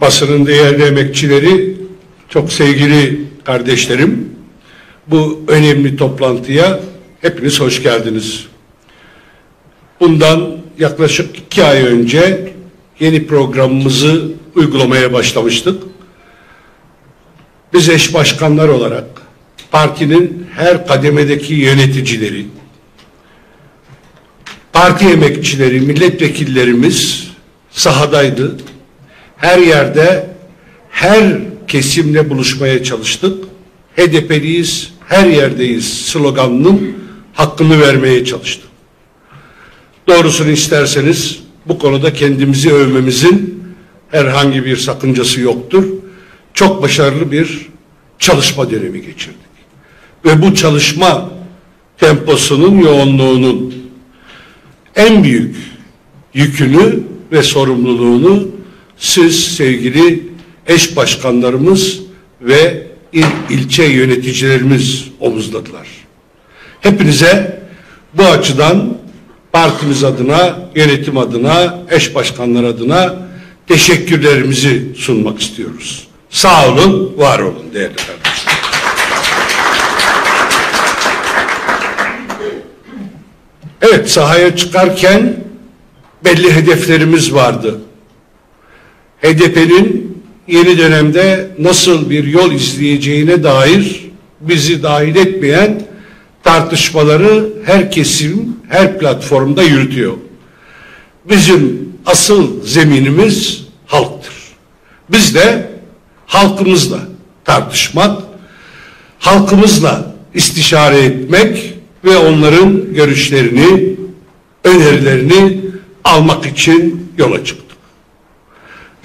basının değerli emekçileri, çok sevgili kardeşlerim, bu önemli toplantıya hepiniz hoş geldiniz. Bundan yaklaşık 2 ay önce yeni programımızı uygulamaya başlamıştık. Biz eş başkanlar olarak partinin her kademedeki yöneticileri, parti emekçileri, milletvekillerimiz sahadaydı. Her yerde, her kesimle buluşmaya çalıştık. HDP'liyiz, her yerdeyiz sloganının hakkını vermeye çalıştık. Doğrusunu isterseniz bu konuda kendimizi övmemizin herhangi bir sakıncası yoktur. Çok başarılı bir çalışma dönemi geçirdik. Ve bu çalışma temposunun, yoğunluğunun en büyük yükünü ve sorumluluğunu siz sevgili eş başkanlarımız ve ilçe yöneticilerimiz omuzladılar. Hepinize bu açıdan partimiz adına, yönetim adına, eş başkanlar adına teşekkürlerimizi sunmak istiyoruz. Sağ olun, var olun değerli kardeşler. Evet, sahaya çıkarken belli hedeflerimiz vardı. HDP'nin yeni dönemde nasıl bir yol izleyeceğine dair bizi dahil etmeyen tartışmaları her kesim, her platformda yürütüyor. Bizim asıl zeminimiz halktır. Biz de halkımızla tartışmak, halkımızla istişare etmek ve onların görüşlerini, önerilerini almak için yola çıktık.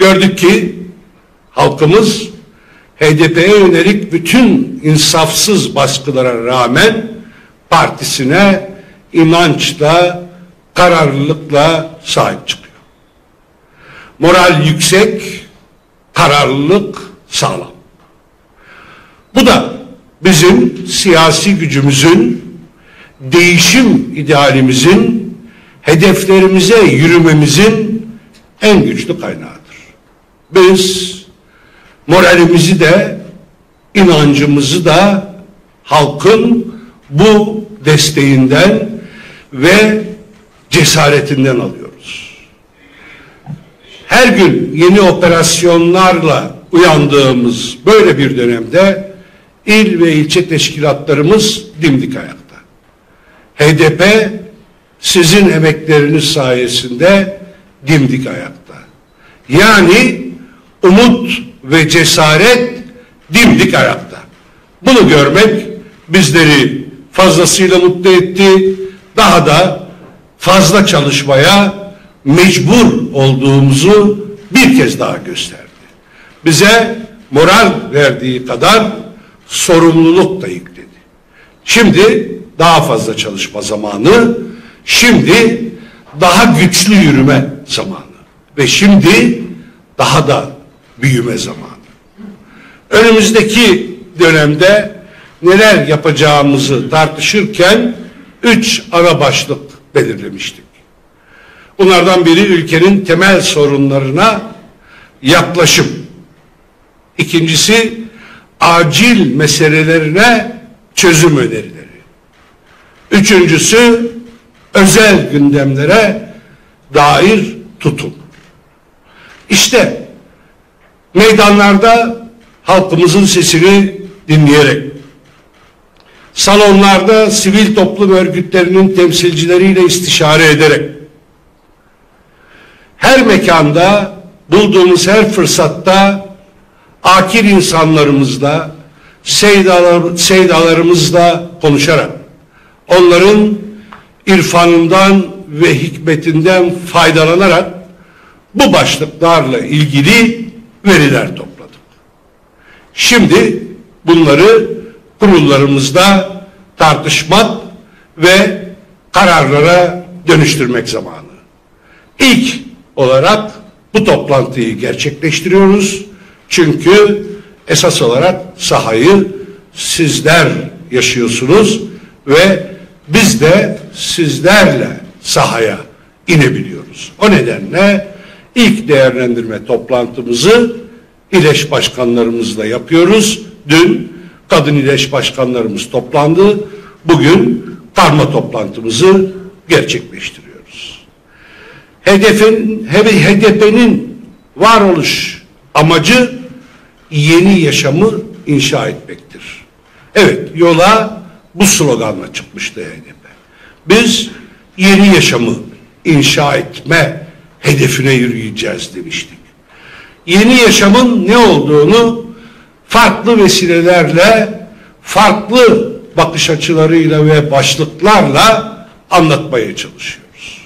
Gördük ki halkımız HDP'ye yönelik bütün insafsız baskılara rağmen partisine inançla, kararlılıkla sahip çıkıyor. Moral yüksek, kararlılık sağlam. Bu da bizim siyasi gücümüzün, değişim idealimizin, hedeflerimize yürümemizin en güçlü kaynağıdır. Biz moralimizi de, inancımızı da halkın bu desteğinden ve cesaretinden alıyoruz. Her gün yeni operasyonlarla uyandığımız böyle bir dönemde il ve ilçe teşkilatlarımız dimdik ayakta. HDP sizin emekleriniz sayesinde dimdik ayakta. Yani umut ve cesaret dimdik ayakta. Bunu görmek bizleri fazlasıyla mutlu etti. Daha da fazla çalışmaya mecbur olduğumuzu bir kez daha gösterdi. Bize moral verdiği kadar sorumluluk da yükledi. Şimdi daha fazla çalışma zamanı, şimdi daha güçlü yürüme zamanı ve şimdi daha da büyüme zamanı. Önümüzdeki dönemde neler yapacağımızı tartışırken 3 ana başlık belirlemiştik. Bunlardan biri ülkenin temel sorunlarına yaklaşım. İkincisi acil meselelerine çözüm önerileri. Üçüncüsü özel gündemlere dair tutum. İşte meydanlarda halkımızın sesini dinleyerek, salonlarda sivil toplum örgütlerinin temsilcileriyle istişare ederek, her mekanda bulduğumuz her fırsatta akil insanlarımızla, seydalarımızla konuşarak, onların irfanından ve hikmetinden faydalanarak bu başlıklarla ilgili veriler topladık. Şimdi bunları kurullarımızda tartışmak ve kararlara dönüştürmek zamanı. İlk olarak bu toplantıyı gerçekleştiriyoruz. Çünkü esas olarak sahayı sizler yaşıyorsunuz ve biz de sizlerle sahaya inebiliyoruz. O nedenle ilk değerlendirme toplantımızı İLEŞ başkanlarımızla yapıyoruz. Dün kadın İLEŞ başkanlarımız toplandı. Bugün karma toplantımızı gerçekleştiriyoruz. HDP'nin varoluş amacı yeni yaşamı inşa etmektir. Evet, yola bu sloganla çıkmıştı HDP. Biz yeni yaşamı inşa etme hedefine yürüyeceğiz demiştik. Yeni yaşamın ne olduğunu farklı vesilelerle, farklı bakış açılarıyla ve başlıklarla anlatmaya çalışıyoruz.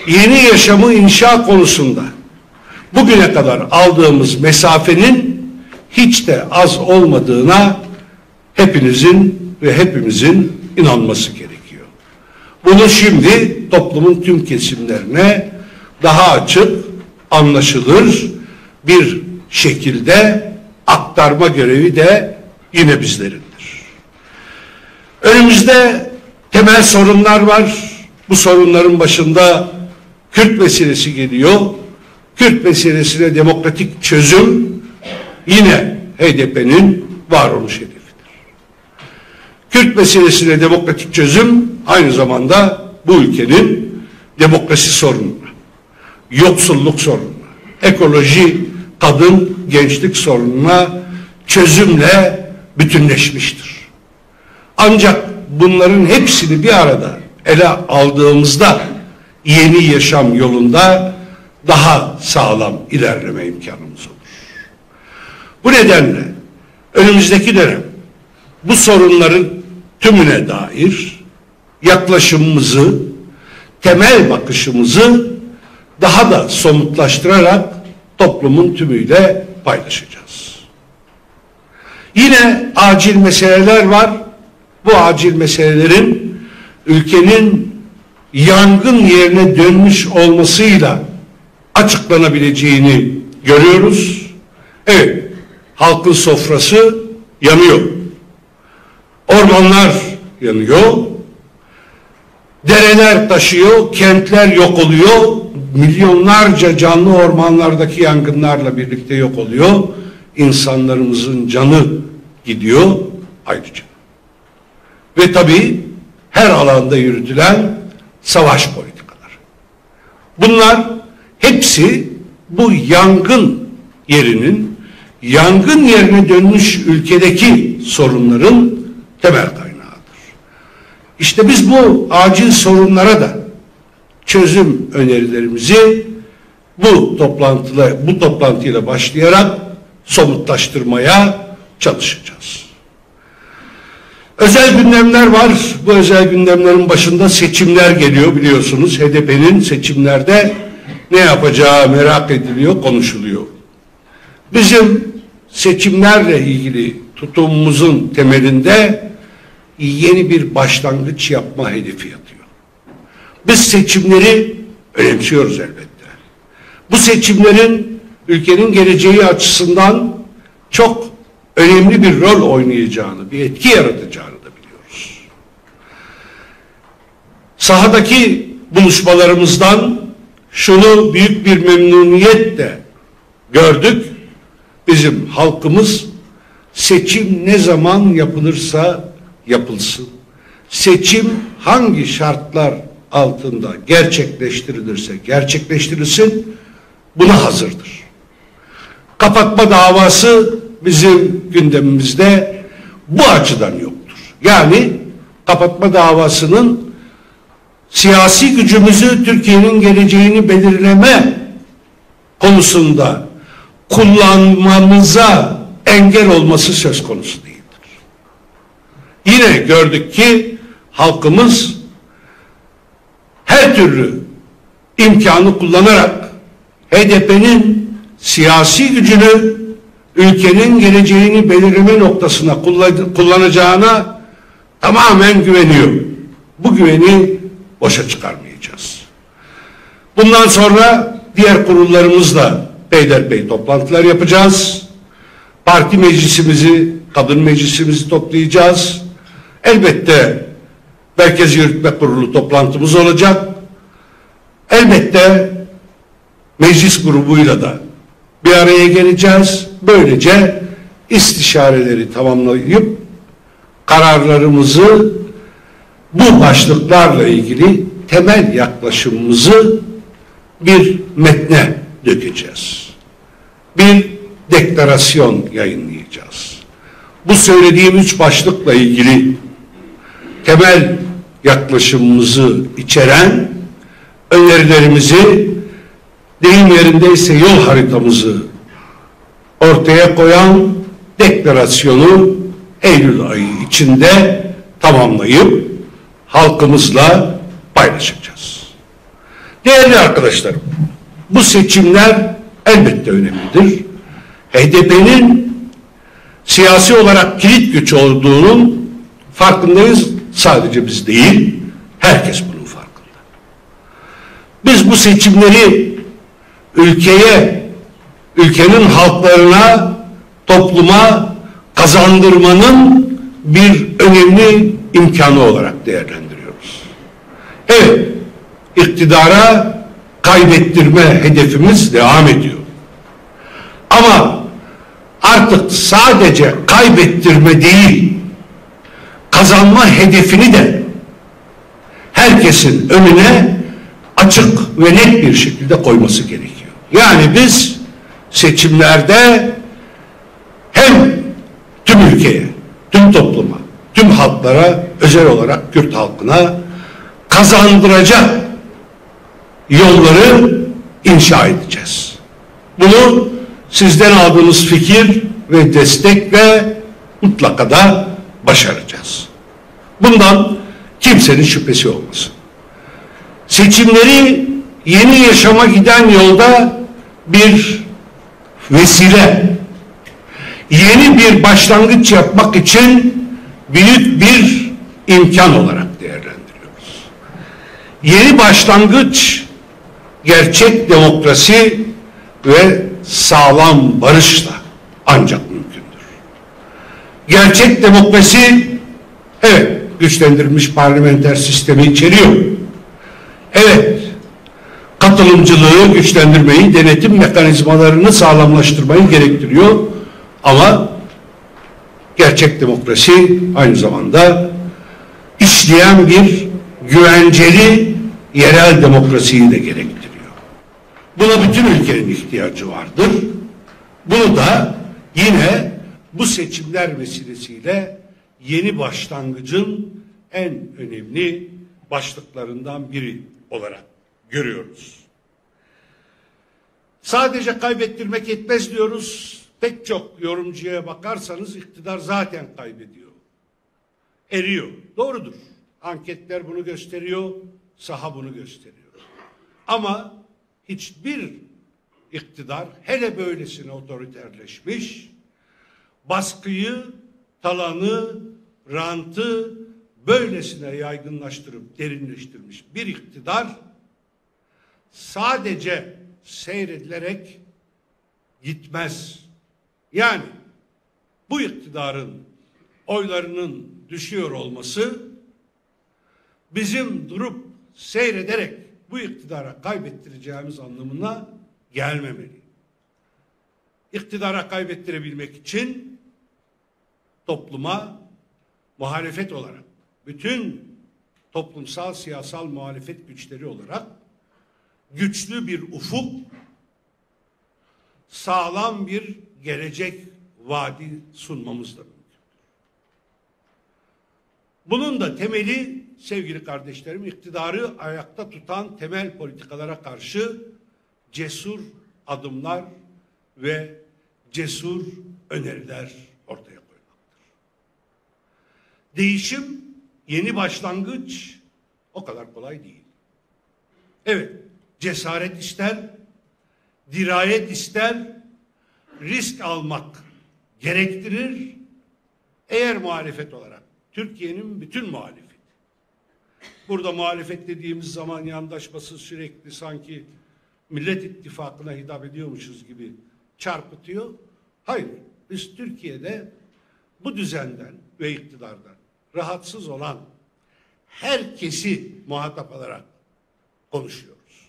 Yeni yaşamı inşa konusunda bugüne kadar aldığımız mesafenin hiç de az olmadığına hepinizin ve hepimizin inanması gerekiyor. Bunu şimdi toplumun tüm kesimlerine daha açık, anlaşılır bir şekilde aktarma görevi de yine bizlerindir. Önümüzde temel sorunlar var. Bu sorunların başında Kürt meselesi geliyor. Kürt meselesine demokratik çözüm yine HDP'nin varoluş hedefidir. Kürt meselesine demokratik çözüm aynı zamanda bu ülkenin demokrasi sorununa, yoksulluk sorununa, ekoloji, kadın, gençlik sorununa çözümle bütünleşmiştir. Ancak bunların hepsini bir arada ele aldığımızda yeni yaşam yolunda daha sağlam ilerleme imkanımız olur. Bu nedenle önümüzdeki dönem bu sorunların tümüne dair yaklaşımımızı, temel bakışımızı daha da somutlaştırarak toplumun tümüyle paylaşacağız. Yine acil meseleler var. Bu acil meselelerin ülkenin yangın yerine dönmüş olmasıyla açıklanabileceğini görüyoruz. Evet, halkın sofrası yanıyor. Ormanlar yanıyor. Dereler taşıyor, kentler yok oluyor. Milyonlarca canlı ormanlardaki yangınlarla birlikte yok oluyor. İnsanlarımızın canı gidiyor ayrıca. Ve tabii her alanda yürütülen savaş politikaları. Bunlar hepsi bu yangın yerine dönmüş ülkedeki sorunların temel kaynağıdır. İşte biz bu acil sorunlara da çözüm önerilerimizi bu toplantıyla başlayarak somutlaştırmaya çalışacağız. Özel gündemler var. Bu özel gündemlerin başında seçimler geliyor biliyorsunuz. HDP'nin seçimlerde ne yapacağı merak ediliyor, konuşuluyor. Bizim seçimlerle ilgili tutumumuzun temelinde yeni bir başlangıç yapma hedefi yatıyor. Biz seçimleri önemsiyoruz elbette. Bu seçimlerin ülkenin geleceği açısından çok önemli bir rol oynayacağını, bir etki yaratacağını da biliyoruz. Sahadaki buluşmalarımızdan şunu büyük bir memnuniyetle gördük. Bizim halkımız seçim ne zaman yapılırsa yapılsın, seçim hangi şartlar altında gerçekleştirilirse gerçekleştirilsin, buna hazırdır. Kapatma davası bizim gündemimizde bu açıdan yoktur. Yani kapatma davasının siyasi gücümüzü, Türkiye'nin geleceğini belirleme konusunda kullanmamıza engel olması söz konusu değildir. Yine gördük ki halkımız her türlü imkanı kullanarak HDP'nin siyasi gücünü ülkenin geleceğini belirleme noktasına kullanacağına tamamen güveniyor. Bu güveni boşa çıkarmayacağız. Bundan sonra diğer kurullarımızla peyderpey toplantılar yapacağız. Parti meclisimizi, kadın meclisimizi toplayacağız. Elbette Merkez Yürütme Kurulu toplantımız olacak. Elbette meclis grubuyla da bir araya geleceğiz. Böylece istişareleri tamamlayıp kararlarımızı bu başlıklarla ilgili temel yaklaşımımızı bir metne dökeceğiz. Bir deklarasyon yayınlayacağız. Bu söylediğim 3 başlıkla ilgili temel yaklaşımımızı içeren önerilerimizi, deyim yerindeyse yol haritamızı ortaya koyan deklarasyonu Eylül ayı içinde tamamlayıp halkımızla paylaşacağız. Değerli arkadaşlarım, bu seçimler elbette önemlidir. HDP'nin siyasi olarak kilit güç olduğunun farkındayız. Sadece biz değil, herkes bunun farkında. Biz bu seçimleri ülkenin halklarına, topluma kazandırmanın bir önemli imkanı olarak değerlendiriyoruz. Evet, iktidara kaybettirme hedefimiz devam ediyor. Ama artık sadece kaybettirme değil, kazanma hedefini de herkesin önüne açık ve net bir şekilde koyması gerekiyor. Yani biz seçimlerde hem tüm ülkeye, tüm topluma, tüm halklara, özel olarak Kürt halkına kazandıracak yolları inşa edeceğiz. Bunu sizden aldığımız fikir ve destekle mutlaka da başaracağız. Bundan kimsenin şüphesi olmasın. Seçimleri yeni yaşama giden yolda bir vesile, yeni bir başlangıç yapmak için büyük bir imkan olarak değerlendiriyoruz. Yeni başlangıç gerçek demokrasi ve sağlam barışla ancak mümkündür. Gerçek demokrasi, evet, güçlendirilmiş parlamenter sistemi içeriyor. Evet, katılımcılığı güçlendirmeyi, denetim mekanizmalarını sağlamlaştırmayı gerektiriyor. Ama gerçek demokrasi aynı zamanda işleyen bir güvenceli yerel demokrasiyi de gerektiriyor. Buna bütün ülkenin ihtiyacı vardır. Bunu da yine bu seçimler vesilesiyle yeni başlangıcın en önemli başlıklarından biri olarak görüyoruz. Sadece kaybettirmek yetmez diyoruz. Pek çok yorumcuya bakarsanız iktidar zaten kaybediyor. Eriyor. Doğrudur. Anketler bunu gösteriyor. Saha bunu gösteriyor. Ama hiçbir iktidar, hele böylesine otoriterleşmiş, baskıyı, talanı, rantı böylesine yaygınlaştırıp derinleştirmiş bir iktidar sadece seyredilerek gitmez. Yani bu iktidarın oylarının düşüyor olması bizim durup seyrederek bu iktidara kaybettireceğimiz anlamına gelmemeli. İktidara kaybettirebilmek için topluma muhalefet olarak, bütün toplumsal, siyasal muhalefet güçleri olarak güçlü bir ufuk, sağlam bir gelecek vaadi sunmamız da mümkün. Bunun da temeli, sevgili kardeşlerim, iktidarı ayakta tutan temel politikalara karşı cesur adımlar ve cesur öneriler ortaya koymaktır. Değişim, yeni başlangıç o kadar kolay değil. Evet, cesaret ister, dirayet ister, risk almak gerektirir. Eğer muhalefet olarak, Türkiye'nin bütün muhalefeti, burada muhalefet dediğimiz zaman yandaşması sürekli sanki Millet İttifakı'na hitap ediyormuşuz gibi çarpıtıyor. Hayır, biz Türkiye'de bu düzenden ve iktidardan rahatsız olan herkesi muhatap alarak konuşuyoruz.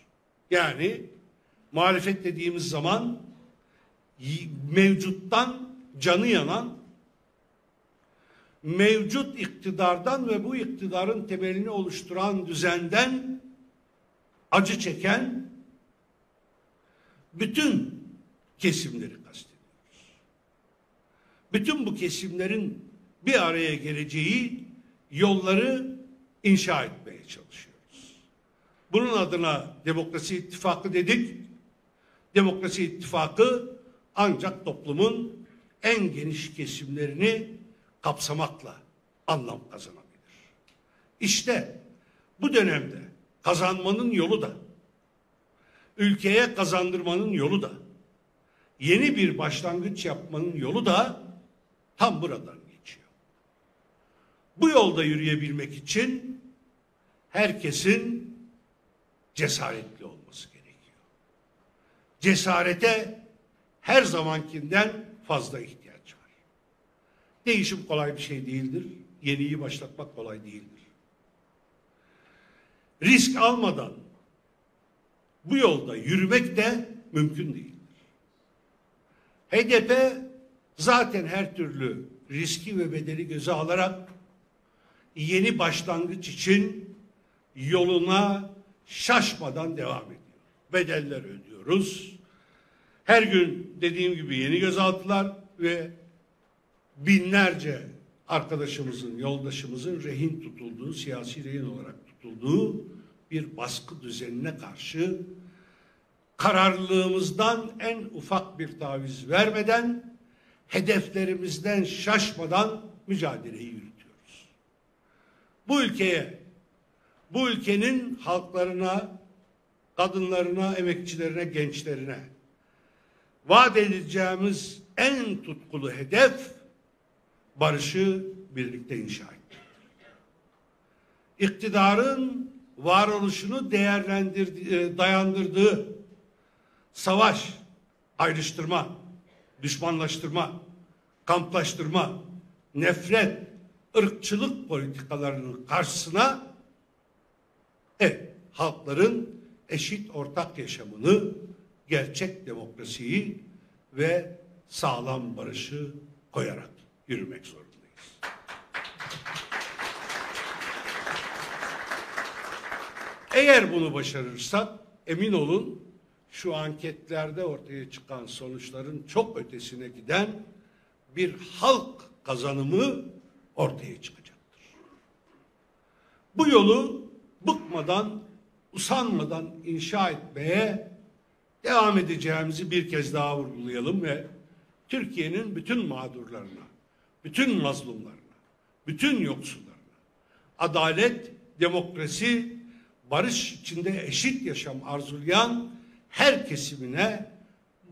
Yani muhalefet dediğimiz zaman mevcuttan canı yanan, mevcut iktidardan ve bu iktidarın temelini oluşturan düzenden acı çeken bütün kesimleri kastediyoruz. Bütün bu kesimlerin bir araya geleceği yolları inşa etmeye çalışıyoruz. Bunun adına Demokrasi İttifakı dedik. Demokrasi İttifakı ancak toplumun en geniş kesimlerini kapsamakla anlam kazanabilir. İşte bu dönemde kazanmanın yolu da, ülkeye kazandırmanın yolu da, yeni bir başlangıç yapmanın yolu da tam buradan geçiyor. Bu yolda yürüyebilmek için herkesin cesaretli olması gerekiyor. Cesarete her zamankinden fazla ihtiyaç var. Değişim kolay bir şey değildir. Yeniyi başlatmak kolay değildir. Risk almadan bu yolda yürümek de mümkün değildir. HDP zaten her türlü riski ve bedeli göze alarak yeni başlangıç için yoluna şaşmadan devam ediyor. Bedeller ödüyoruz. Her gün dediğim gibi yeni gözaltılar ve binlerce arkadaşımızın, yoldaşımızın rehin tutulduğu, siyasi rehin olarak tutulduğu bir baskı düzenine karşı kararlılığımızdan en ufak bir taviz vermeden, hedeflerimizden şaşmadan mücadeleyi yürütüyoruz. Bu ülkeye, bu ülkenin halklarına, kadınlarına, emekçilerine, gençlerine vaat edeceğimiz en tutkulu hedef barışı birlikte inşa etmek. İktidarın varoluşunu dayandırdığı savaş, ayrıştırma, düşmanlaştırma, kamplaştırma, nefret, ırkçılık politikalarının karşısına halkların eşit ortak yaşamını, gerçek demokrasiyi ve sağlam barışı koyarak yürümek zorundayız. Eğer bunu başarırsak emin olun şu anketlerde ortaya çıkan sonuçların çok ötesine giden bir halk kazanımı ortaya çıkacaktır. Bu yolu bıkmadan, usanmadan inşa etmeye devam edeceğimizi bir kez daha vurgulayalım ve Türkiye'nin bütün mağdurlarına, bütün mazlumlarına, bütün yoksullarına adalet, demokrasi, barış içinde eşit yaşam arzulayan her kesimine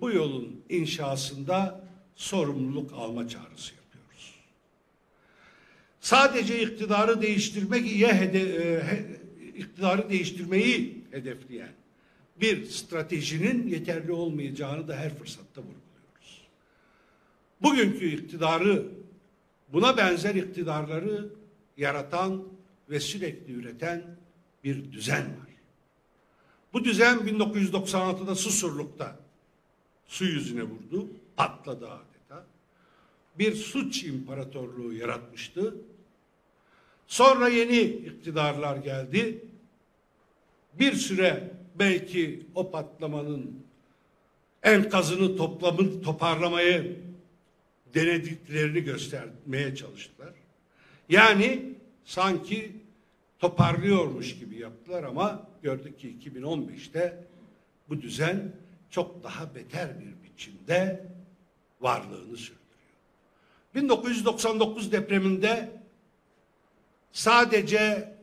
bu yolun inşasında sorumluluk alma çağrısı yapıyoruz. Sadece iktidarı değiştirmeyi hedefleyen bir stratejinin yeterli olmayacağını da her fırsatta vurguluyoruz. Bugünkü iktidarı, buna benzer iktidarları yaratan ve sürekli üreten bir düzen var. Bu düzen 1996'da Susurluk'ta su yüzüne vurdu, patladı adeta. Bir suç imparatorluğu yaratmıştı. Sonra yeni iktidarlar geldi. Bir süre belki o patlamanın enkazını toparlamayı denediklerini göstermeye çalıştılar. Yani sanki toparlıyormuş gibi yaptılar ama gördük ki 2015'te bu düzen çok daha beter bir biçimde varlığını sürdürüyor. 1999 depreminde sadece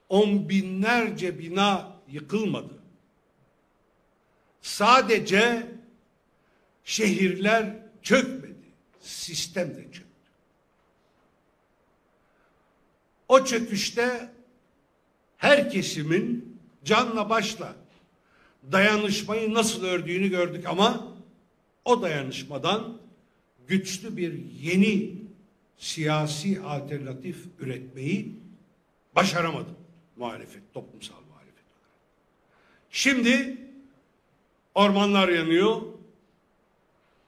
on binlerce bina yıkılmadı. Sadece şehirler çökmedi. Sistem de çöktü. O çöküşte her kesimin canla başla dayanışmayı nasıl ördüğünü gördük ama o dayanışmadan güçlü bir yeni siyasi alternatif üretmeyi başaramadı muhalefet, toplumsal muhalefet. Şimdi ormanlar yanıyor,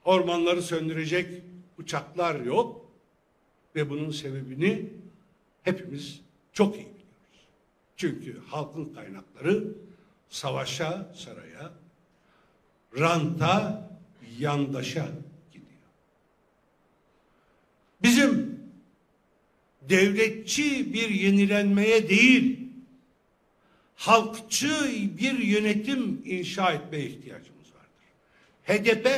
ormanları söndürecek uçaklar yok ve bunun sebebini hepimiz çok iyi biliyoruz. Çünkü halkın kaynakları savaşa, saraya, ranta, yandaşa gidiyor. Bizim devletçi bir yenilenmeye değil, halkçı bir yönetim inşa etmeye ihtiyacımız vardır. HDP,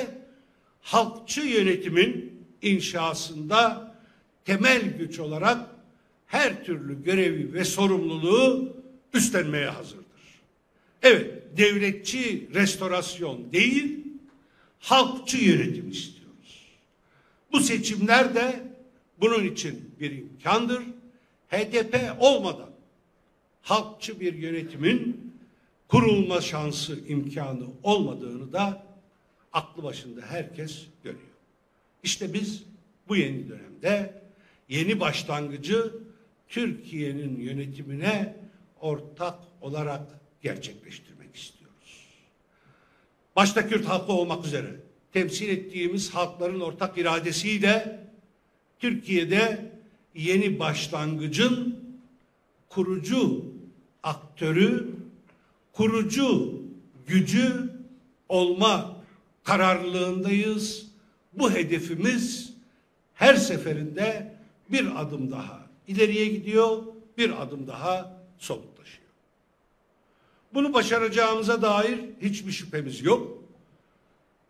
halkçı yönetimin inşasında temel güç olarak her türlü görevi ve sorumluluğu üstlenmeye hazırdır. Evet, devletçi restorasyon değil, halkçı yönetim istiyoruz. Bu seçimler de bunun için bir imkandır. HDP olmadan halkçı bir yönetimin kurulma şansı, imkanı olmadığını da aklı başında herkes görüyor. İşte biz bu yeni dönemde yeni başlangıcı Türkiye'nin yönetimine ortak olarak gerçekleştirmek istiyoruz. Başta Kürt halkı olmak üzere temsil ettiğimiz halkların ortak iradesiyle Türkiye'de yeni başlangıcın kurucu aktörü, kurucu gücü olma kararlılığındayız. Bu hedefimiz her seferinde bir adım daha ileriye gidiyor, bir adım daha somutlaşıyor. Bunu başaracağımıza dair hiçbir şüphemiz yok.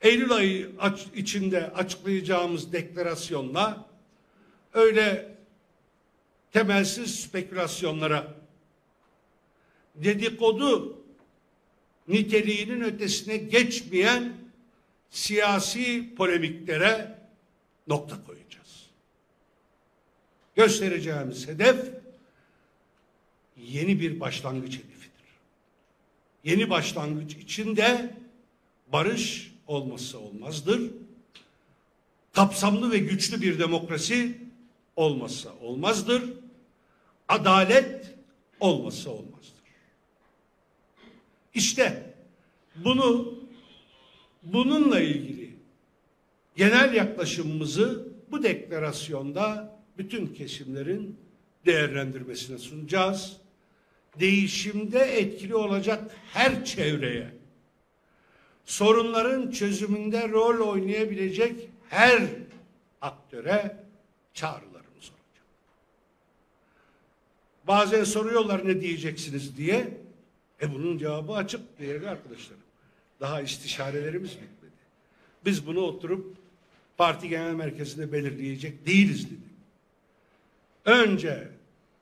Eylül ayı içinde açıklayacağımız deklarasyonla öyle temelsiz spekülasyonlara, dedikodu niteliğinin ötesine geçmeyen siyasi polemiklere nokta koyacağız. Göstereceğimiz hedef yeni bir başlangıç hedefidir. Yeni başlangıç içinde barış olmazsa olmazdır. Kapsamlı ve güçlü bir demokrasi olmazsa olmazdır. Adalet olmazsa olmazdır. İşte bununla ilgili genel yaklaşımımızı bu deklarasyonda bütün kesimlerin değerlendirmesine sunacağız. Değişimde etkili olacak her çevreye, sorunların çözümünde rol oynayabilecek her aktöre çağrılarımız olacak. Bazen soruyorlar ne diyeceksiniz diye. Bunun cevabı açık değerli arkadaşlarım. Daha istişarelerimiz bitmedi. Biz bunu oturup parti genel merkezinde belirleyecek değiliz dedik. Önce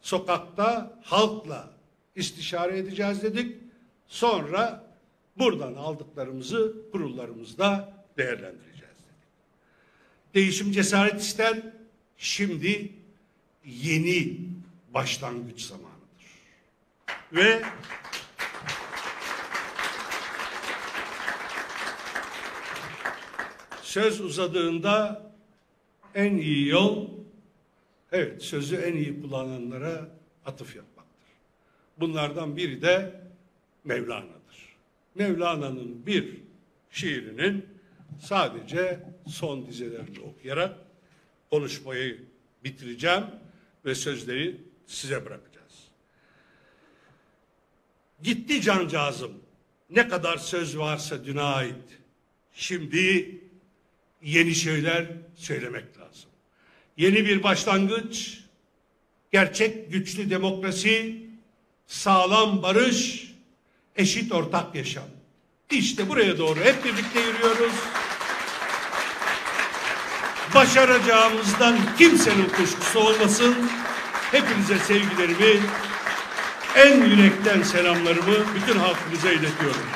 sokakta halkla istişare edeceğiz dedik. Sonra buradan aldıklarımızı kurullarımızda değerlendireceğiz dedik. Değişim cesaret ister. Şimdi yeni başlangıç zamanıdır. Ve söz uzadığında en iyi yol, evet, sözü en iyi kullananlara atıf yapmaktır. Bunlardan biri de Mevlana'dır. Mevlana'nın bir şiirinin sadece son dizelerini okuyarak konuşmayı bitireceğim ve sözleri size bırakacağız. Gitti cancağızım, ne kadar söz varsa düne ait. Şimdi yeni şeyler söylemek lazım. Yeni bir başlangıç, gerçek güçlü demokrasi, sağlam barış, eşit ortak yaşam. İşte buraya doğru hep birlikte yürüyoruz. Başaracağımızdan kimsenin kuşkusu olmasın. Hepinize sevgilerimi, en yürekten selamlarımı bütün halkımıza iletiyorum.